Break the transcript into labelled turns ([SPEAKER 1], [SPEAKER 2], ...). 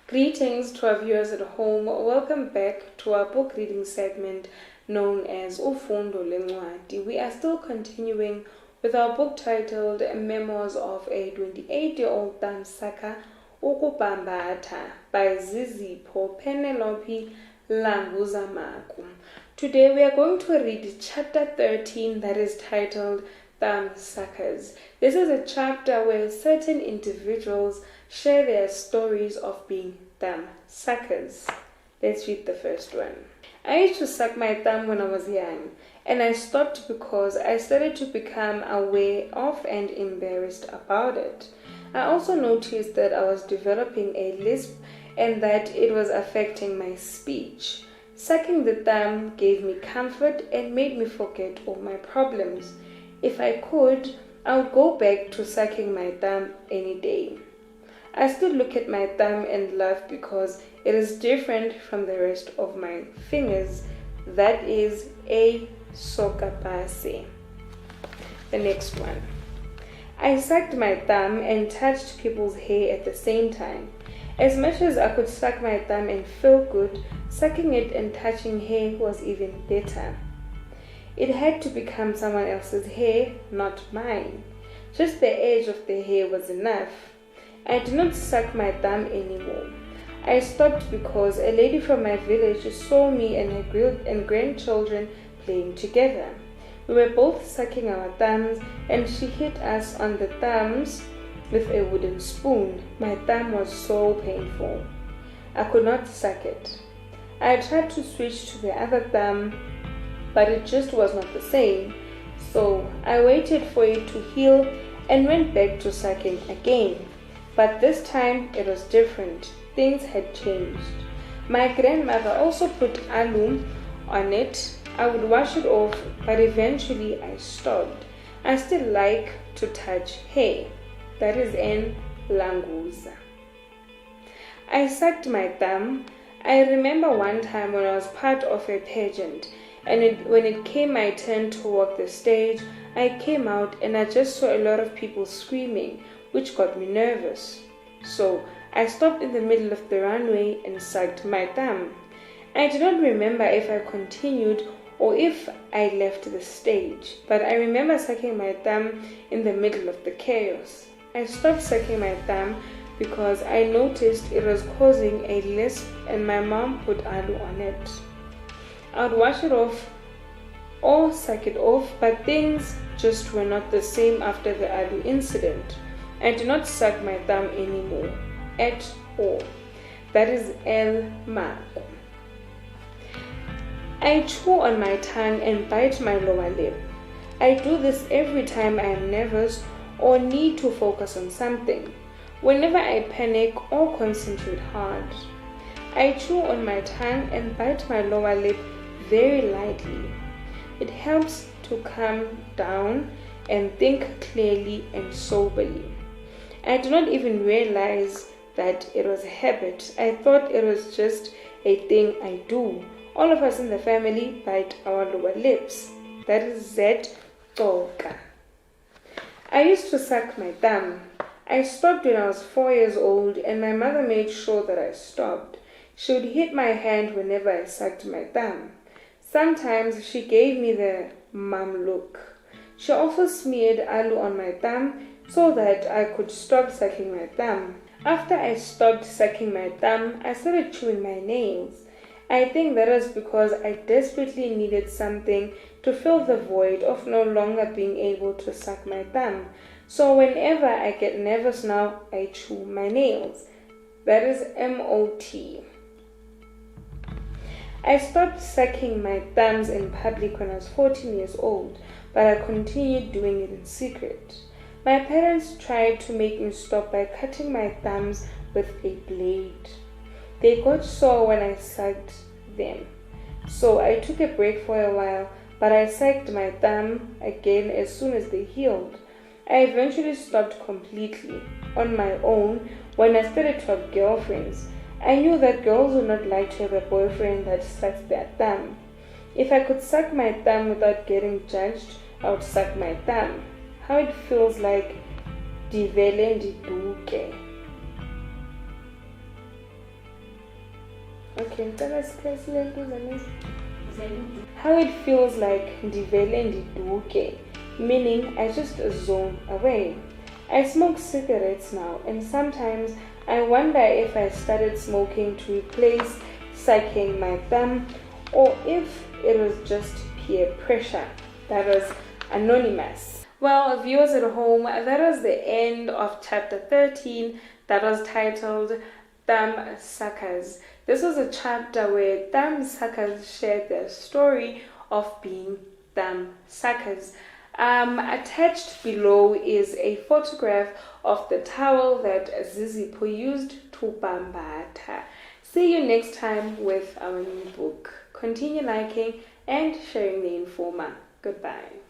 [SPEAKER 1] Greetings to our viewers at home. Welcome back to our book reading segment known as Ufundo Lencwadi. We are still continuing with our book titled Memoirs of a 28-year-old Saka Ukubambata by Zizipho Penelope Languza-Maku. Today we are going to read chapter 13 that is titled Suckers. This is a chapter where certain individuals share their stories of being suckers. Let's read the first one. I used to suck my thumb when I was young, and I stopped because I started to become aware of and embarrassed about it. I also noticed that I was developing a lisp and that it was affecting my speech. Sucking the thumb gave me comfort and made me forget all my problems. If I could, I would go back to sucking my thumb any day. I still look at my thumb and laugh because it is different from the rest of my fingers. That is a sokapase. The next one. I sucked my thumb and touched people's hair at the same time. As much as I could suck my thumb and feel good, sucking it and touching hair was even better. It had to become someone else's hair, not mine. Just the edge of the hair was enough. I did not suck my thumb anymore. I stopped because a lady from my village saw me and her grandchildren playing together. We were both sucking our thumbs and she hit us on the thumbs with a wooden spoon. My thumb was so painful. I could not suck it. I tried to switch to the other thumb, but it just was not the same. So I waited for it to heal and went back to sucking again. But this time it was different. Things had changed. My grandmother also put alum on it. I would wash it off, but eventually I stopped. I still like to touch hair. That is in Languza. I sucked my thumb. I remember one time when I was part of a pageant, and when it came my turn to walk the stage, I came out and I just saw a lot of people screaming, which got me nervous. So I stopped in the middle of the runway and sucked my thumb. I do not remember if I continued or if I left the stage, but I remember sucking my thumb in the middle of the chaos. I stopped sucking my thumb because I noticed it was causing a lisp and my mom put alu on it. I would wash it off or suck it off, but things just were not the same after the alu incident. I do not suck my thumb anymore, at all. That is El Mako. I chew on my tongue and bite my lower lip. I do this every time I am nervous or need to focus on something. Whenever I panic or concentrate hard, I chew on my tongue and bite my lower lip very lightly. It helps to calm down and think clearly and soberly. I do not even realize that it was a habit. I thought it was just a thing I do. All of us in the family bite our lower lips. That is Z-toka. I used to suck my thumb. I stopped when I was 4 years old and my mother made sure that I stopped. She would hit my hand whenever I sucked my thumb. Sometimes she gave me the mum look. She also smeared alu on my thumb so that I could stop sucking my thumb. After I stopped sucking my thumb, I started chewing my nails. I think that was because I desperately needed something to fill the void of no longer being able to suck my thumb. So whenever I get nervous now, I chew my nails. That is M-O-T. I stopped sucking my thumbs in public when I was 14 years old, but I continued doing it in secret. My parents tried to make me stop by cutting my thumbs with a blade. They got sore when I sucked them. So I took a break for a while, but I sucked my thumb again as soon as they healed. I eventually stopped completely on my own when I started to have girlfriends. I knew that girls would not like to have a boyfriend that sucks their thumb. If I could suck my thumb without getting judged, I would suck my thumb. How it feels like divele ndiduke. Okay, how it feels like ndivele ndiduke, meaning I just zone away. I smoke cigarettes now, and sometimes I wonder if I started smoking to replace sucking my thumb, or if it was just peer pressure. That was anonymous. Well, viewers at home, that was the end of chapter 13 that was titled Thumb Suckers. This was a chapter where thumb suckers shared their story of being thumb suckers. Attached below is a photograph of the towel that Zizipho used to bambata. See you next time with our new book. Continue liking and sharing the Informer. Goodbye.